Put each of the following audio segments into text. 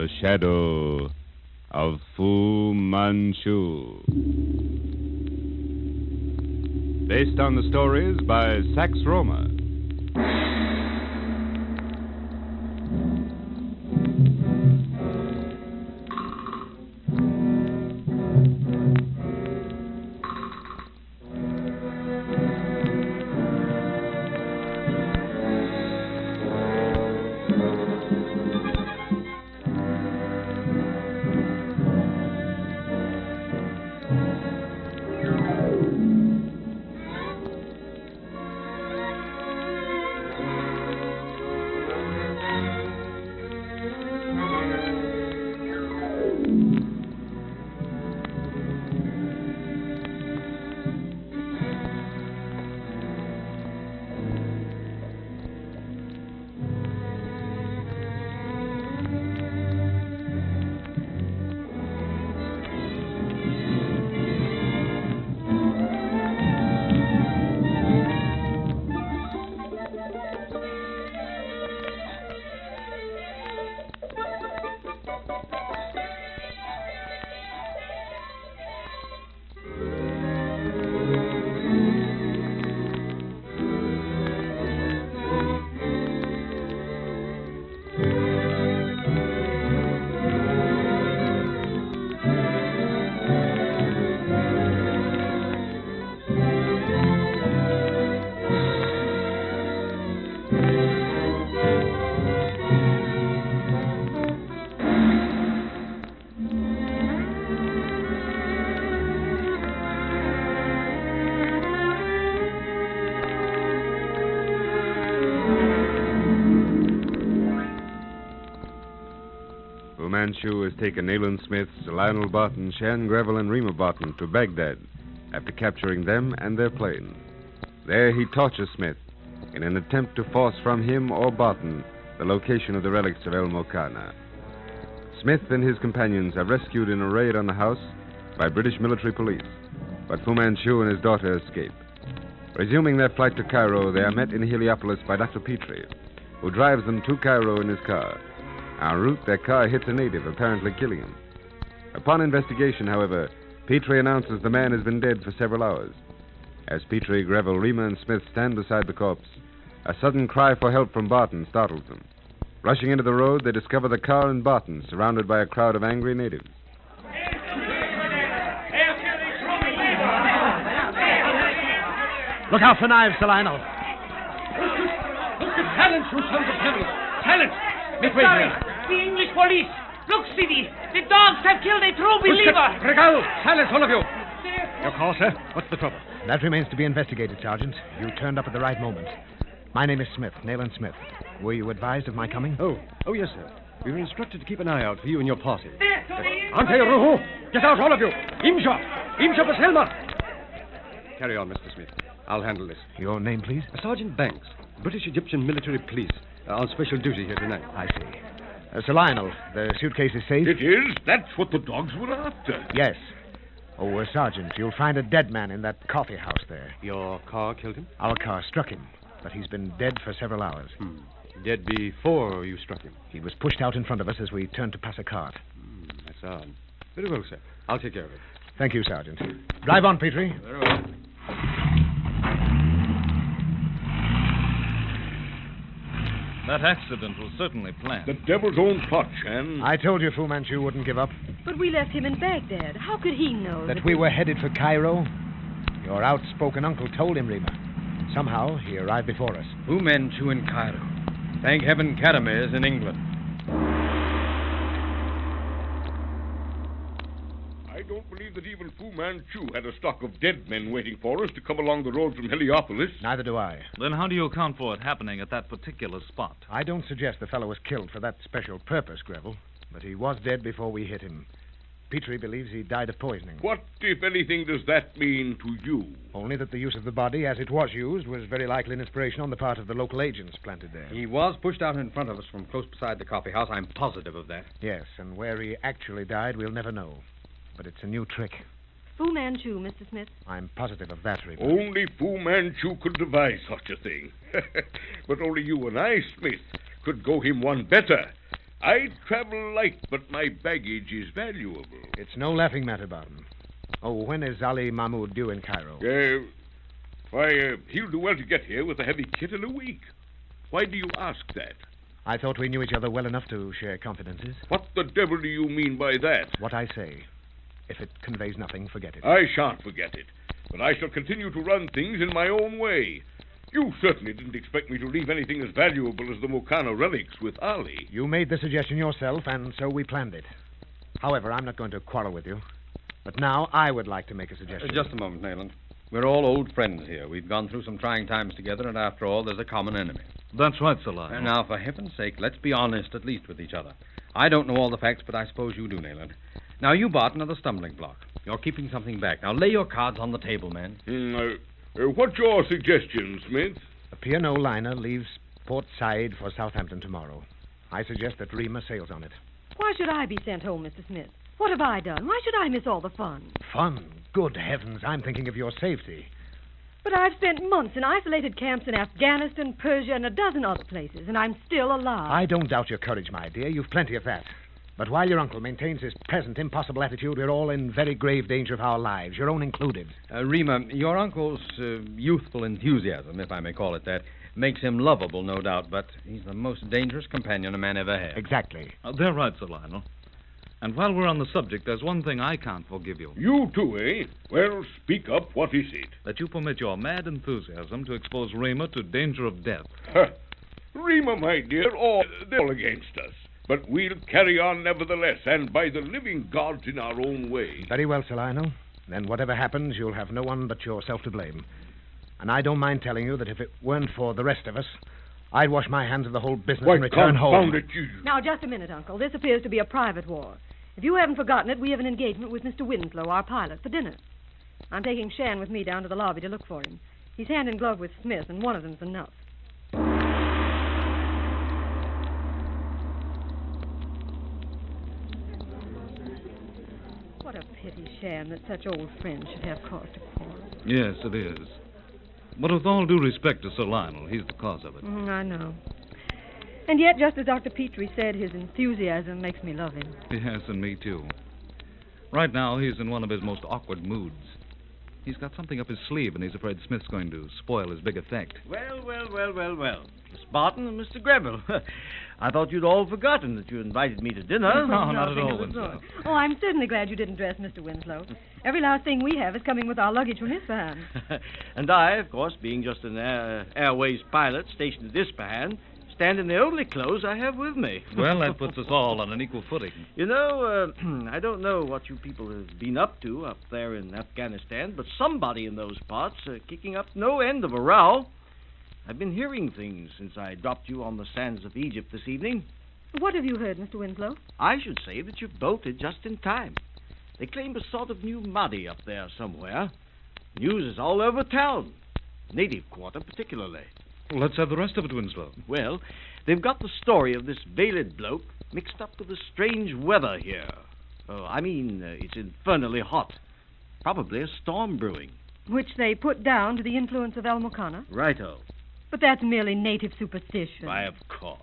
The Shadow of Fu Manchu. Based on the stories by Sax Rohmer. Fu Manchu has taken Nayland Smith, Lionel Barton, Shan Greville, and Rima Barton to Baghdad after capturing them and their plane. There he tortures Smith in an attempt to force from him or Barton the location of the relics of El Mokana. Smith and his companions are rescued in a raid on the house by British military police, but Fu Manchu and his daughter escape. Resuming their flight to Cairo, they are met in Heliopolis by Dr. Petrie, who drives them to Cairo in his car. En route, their car hits a native, apparently killing him. Upon investigation, however, Petrie announces the man has been dead for several hours. As Petrie, Greville, Rima, and Smith stand beside the corpse, a sudden cry for help from Barton startles them. Rushing into the road, they discover the car and Barton surrounded by a crowd of angry natives. Look out for knives, Sir Lionel. Silence, you sons of devils! Silence! Make way here. The English police! Look, Sidney! The dogs have killed a true believer! Regal! Silence, all of you! Your call, sir? What's the trouble? That remains to be investigated, Sergeant. You turned up at the right moment. My name is Smith, Nayland Smith. Were you advised of my coming? Oh, yes, sir. We were instructed to keep an eye out for you and your party. Ante Ruhu! Get out, all of you! Imshot! Imshot Selma! Carry on, Mr. Smith. I'll handle this. Your name, please? Sergeant Banks, British Egyptian Military Police, on special duty here tonight. I see. Sir Lionel, the suitcase is safe? It is. That's what the dogs were after. Yes. Oh, Sergeant, you'll find a dead man in that coffee house there. Your car killed him? Our car struck him, but he's been dead for several hours. Dead before you struck him? He was pushed out in front of us as we turned to pass a cart. That's odd. Very well, sir. I'll take care of it. Thank you, Sergeant. Drive on, Petrie. Very well. That accident was certainly planned. The devil's own plot, Shan. I told you Fu Manchu wouldn't give up. But we left him in Baghdad. How could he know That we were headed for Cairo? Your outspoken uncle told him, Rima. Somehow, he arrived before us. Fu Manchu in Cairo. Thank heaven Kadame is in England. I don't believe that even Fu Manchu had a stock of dead men waiting for us to come along the road from Heliopolis. Neither do I. Then how do you account for it happening at that particular spot? I don't suggest the fellow was killed for that special purpose, Greville, but he was dead before we hit him. Petrie believes he died of poisoning. What, if anything, does that mean to you? Only that the use of the body, as it was used, was very likely an inspiration on the part of the local agents planted there. He was pushed out in front of us from close beside the coffee house. I'm positive of that. Yes, and where he actually died, we'll never know. But it's a new trick. Fu Manchu, Mr. Smith. I'm positive of that, Rima. Only Fu Manchu could devise such a thing. But only you and I, Smith, could go him one better. I travel light, but my baggage is valuable. It's no laughing matter, Barton. Oh, when is Ali Mahmoud due in Cairo? He'll do well to get here with a heavy kit in a week. Why do you ask that? I thought we knew each other well enough to share confidences. What the devil do you mean by that? What I say. If it conveys nothing, forget it. I shan't forget it, but I shall continue to run things in my own way. You certainly didn't expect me to leave anything as valuable as the Mokana relics with Ali. You made the suggestion yourself, and so we planned it. However, I'm not going to quarrel with you. But now I would like to make a suggestion. Just a moment, Nayland. We're all old friends here. We've gone through some trying times together, and after all, there's a common enemy. That's right, Sir Lionel. And now, for heaven's sake, let's be honest, at least with each other. I don't know all the facts, but I suppose you do, Nayland. Now, you, Barton, are the stumbling block. You're keeping something back. Now, lay your cards on the table, man. What's your suggestion, Smith? A P&O liner leaves Port Said for Southampton tomorrow. I suggest that Rima sails on it. Why should I be sent home, Mr. Smith? What have I done? Why should I miss all the fun? Fun? Good heavens, I'm thinking of your safety. But I've spent months in isolated camps in Afghanistan, Persia, and a dozen other places, and I'm still alive. I don't doubt your courage, my dear. You've plenty of that. But while your uncle maintains his present impossible attitude, we're all in very grave danger of our lives, your own included. Rima, your uncle's youthful enthusiasm, if I may call it that, makes him lovable, no doubt, but he's the most dangerous companion a man ever had. Exactly. They're right, Sir Lionel. And while we're on the subject, there's one thing I can't forgive you. You too, eh? Well, speak up. What is it? That you permit your mad enthusiasm to expose Rima to danger of death. Rima, my dear, they're all against us. But we'll carry on nevertheless, and by the living gods in our own way. Very well, Sir Lionel. Then whatever happens, you'll have no one but yourself to blame. And I don't mind telling you that if it weren't for the rest of us, I'd wash my hands of the whole business and return home. Confound it, you. Now, just a minute, Uncle. This appears to be a private war. If you haven't forgotten it, we have an engagement with Mr. Winslow, our pilot, for dinner. I'm taking Shan with me down to the lobby to look for him. He's hand in glove with Smith, and one of them's enough. What a pity, Shan, that such old friends should have cause to quarrel. Yes, it is. But with all due respect to Sir Lionel, he's the cause of it. I know. And yet, just as Dr. Petrie said, his enthusiasm makes me love him. Yes, and me too. Right now, he's in one of his most awkward moods. He's got something up his sleeve, and he's afraid Smith's going to spoil his big effect. Well. Miss Barton and Mr. Greville. I thought you'd all forgotten that you invited me to dinner. No, not at Nothing all, of the Winslow. sort. Oh, I'm certainly glad you didn't dress Mr. Winslow. Every last thing we have is coming with our luggage from Isfahan. And I, of course, being just an airways pilot stationed at Isfahan, stand in the only clothes I have with me. Well, that puts us all on an equal footing. You know, I don't know what you people have been up to up there in Afghanistan, but somebody in those parts kicking up no end of a row. I've been hearing things since I dropped you on the sands of Egypt this evening. What have you heard, Mr. Winslow? I should say that you've bolted just in time. They claim a sort of new Mahdi up there somewhere. News is all over town. Native quarter particularly. Well, let's have the rest of it, Winslow. Well, they've got the story of this veiled bloke mixed up with the strange weather here. It's infernally hot. Probably a storm brewing. Which they put down to the influence of El Mokana. Righto. But that's merely native superstition. Why, of course.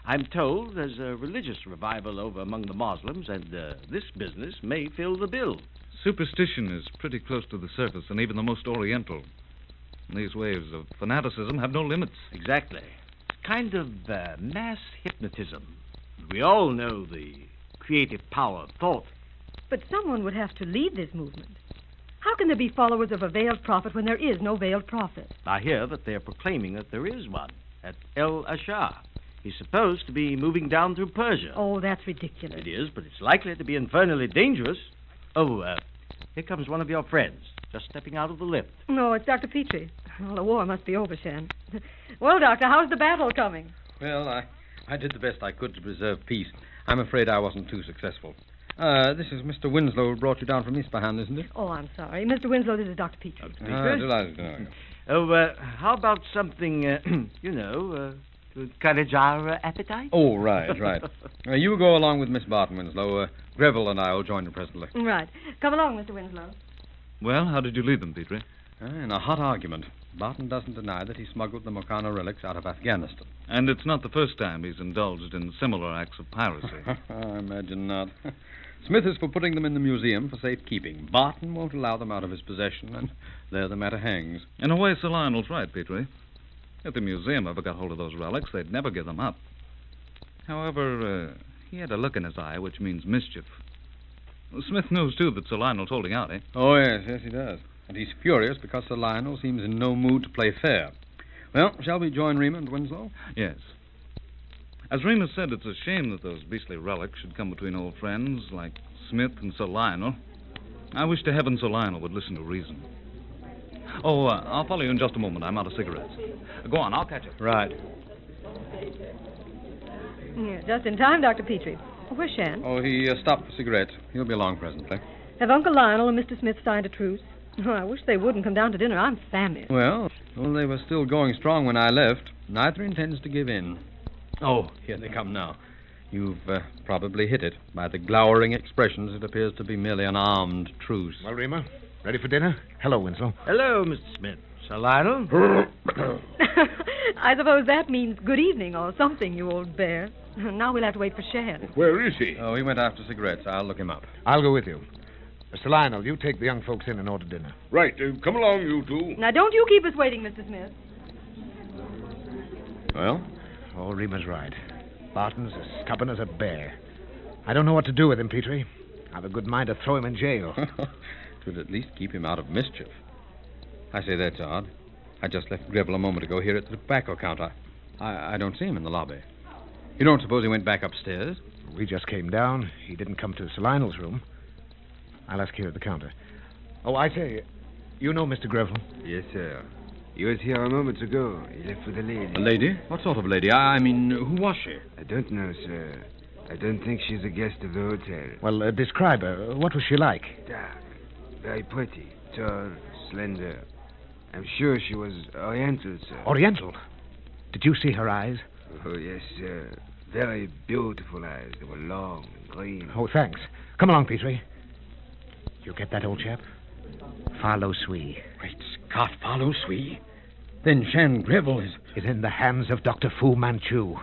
I'm told there's a religious revival over among the Muslims, and this business may fill the bill. Superstition is pretty close to the surface, and even the most oriental. These waves of fanaticism have no limits. Exactly. It's kind of mass hypnotism. We all know the creative power of thought. But someone would have to lead this movement. How can there be followers of a veiled prophet when there is no veiled prophet? I hear that they're proclaiming that there is one at El Ashar. He's supposed to be moving down through Persia. Oh, that's ridiculous. It is, but it's likely to be infernally dangerous. Here comes one of your friends, just stepping out of the lift. No, it's Dr. Petrie. Well, the war must be over, Shan. Well, Doctor, how's the battle coming? Well, I did the best I could to preserve peace. I'm afraid I wasn't too successful. This is Mr. Winslow who brought you down from Isfahan, isn't it? Oh, I'm sorry. Mr. Winslow, this is Dr. Petrie. Delighted to know you. How about something, to encourage our appetite? Oh, right. You go along with Miss Barton, Winslow. Greville and I will join you presently. Right. Come along, Mr. Winslow. Well, how did you lead them, Petrie? In a hot argument, Barton doesn't deny that he smuggled the Moncana relics out of Afghanistan. And it's not the first time he's indulged in similar acts of piracy. I imagine not. Smith is for putting them in the museum for safekeeping. Barton won't allow them out of his possession, and there the matter hangs. In a way, Sir Lionel's right, Petrie. If the museum ever got hold of those relics, they'd never give them up. However, he had a look in his eye, which means mischief. Smith knows, too, that Sir Lionel's holding out, eh? Oh, yes, he does. And he's furious because Sir Lionel seems in no mood to play fair. Well, shall we join Reema and Winslow? Yes. As Reema said, it's a shame that those beastly relics should come between old friends like Smith and Sir Lionel. I wish to heaven Sir Lionel would listen to reason. Oh, I'll follow you in just a moment. I'm out of cigarettes. Go on, I'll catch you. Right. Yeah, just in time, Dr. Petrie. Where's Shan? Oh, he stopped for cigarettes. He'll be along presently. Have Uncle Lionel and Mr. Smith signed a truce? Oh, I wish they wouldn't come down to dinner. I'm famished. Well, they were still going strong when I left. Neither intends to give in. Oh, here they come now. You've probably hit it. By the glowering expressions, it appears to be merely an armed truce. Well, Reema, ready for dinner? Hello, Winslow. Hello, Mr. Smith. Sir Lionel? I suppose that means good evening or something, you old bear. Now we'll have to wait for Shan. Where is he? Oh, he went after cigarettes. I'll look him up. I'll go with you. Mr. Lionel, you take the young folks in and order dinner. Right. Come along, you two. Now, don't you keep us waiting, Mr. Smith. Well? Oh, Reema's right. Barton's as stubborn as a bear. I don't know what to do with him, Petrie. I've a good mind to throw him in jail. Twould at least keep him out of mischief. I say that's odd. I just left Greville a moment ago here at the tobacco counter. I don't see him in the lobby. You don't suppose he went back upstairs? We just came down. He didn't come to Sir Lionel's room. I'll ask here at the counter. Oh, I say, you know Mr. Greville? Yes, sir. He was here a moment ago. He left with a lady. A lady? What sort of lady? I mean, who was she? I don't know, sir. I don't think she's a guest of the hotel. Well, describe her. What was she like? Dark. Very pretty. Tall, slender. I'm sure she was Oriental, sir. Oriental? Did you see her eyes? Oh, yes, sir. Very beautiful eyes. They were long and green. Oh, thanks. Come along, Petrie. You get that, old chap? Farlow Swee. Great Scott, Farlow Swee. Then Shan Greville is in the hands of Dr. Fu Manchu.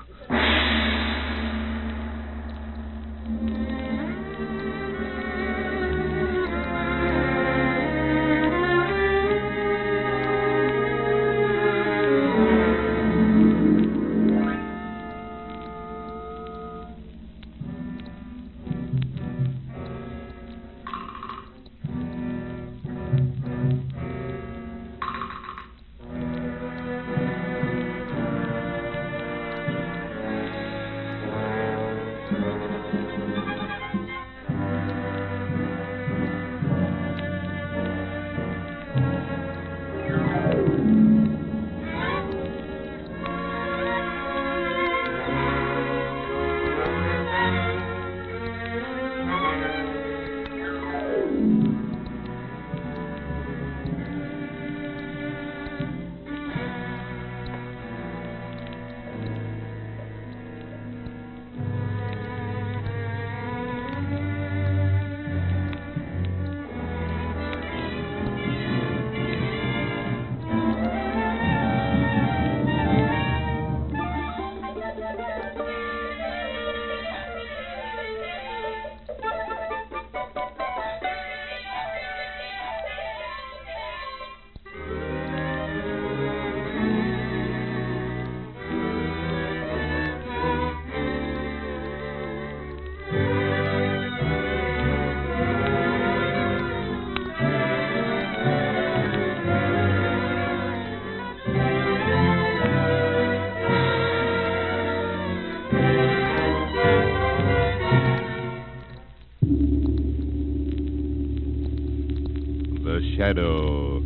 Shadow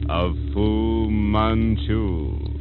of Fu Manchu.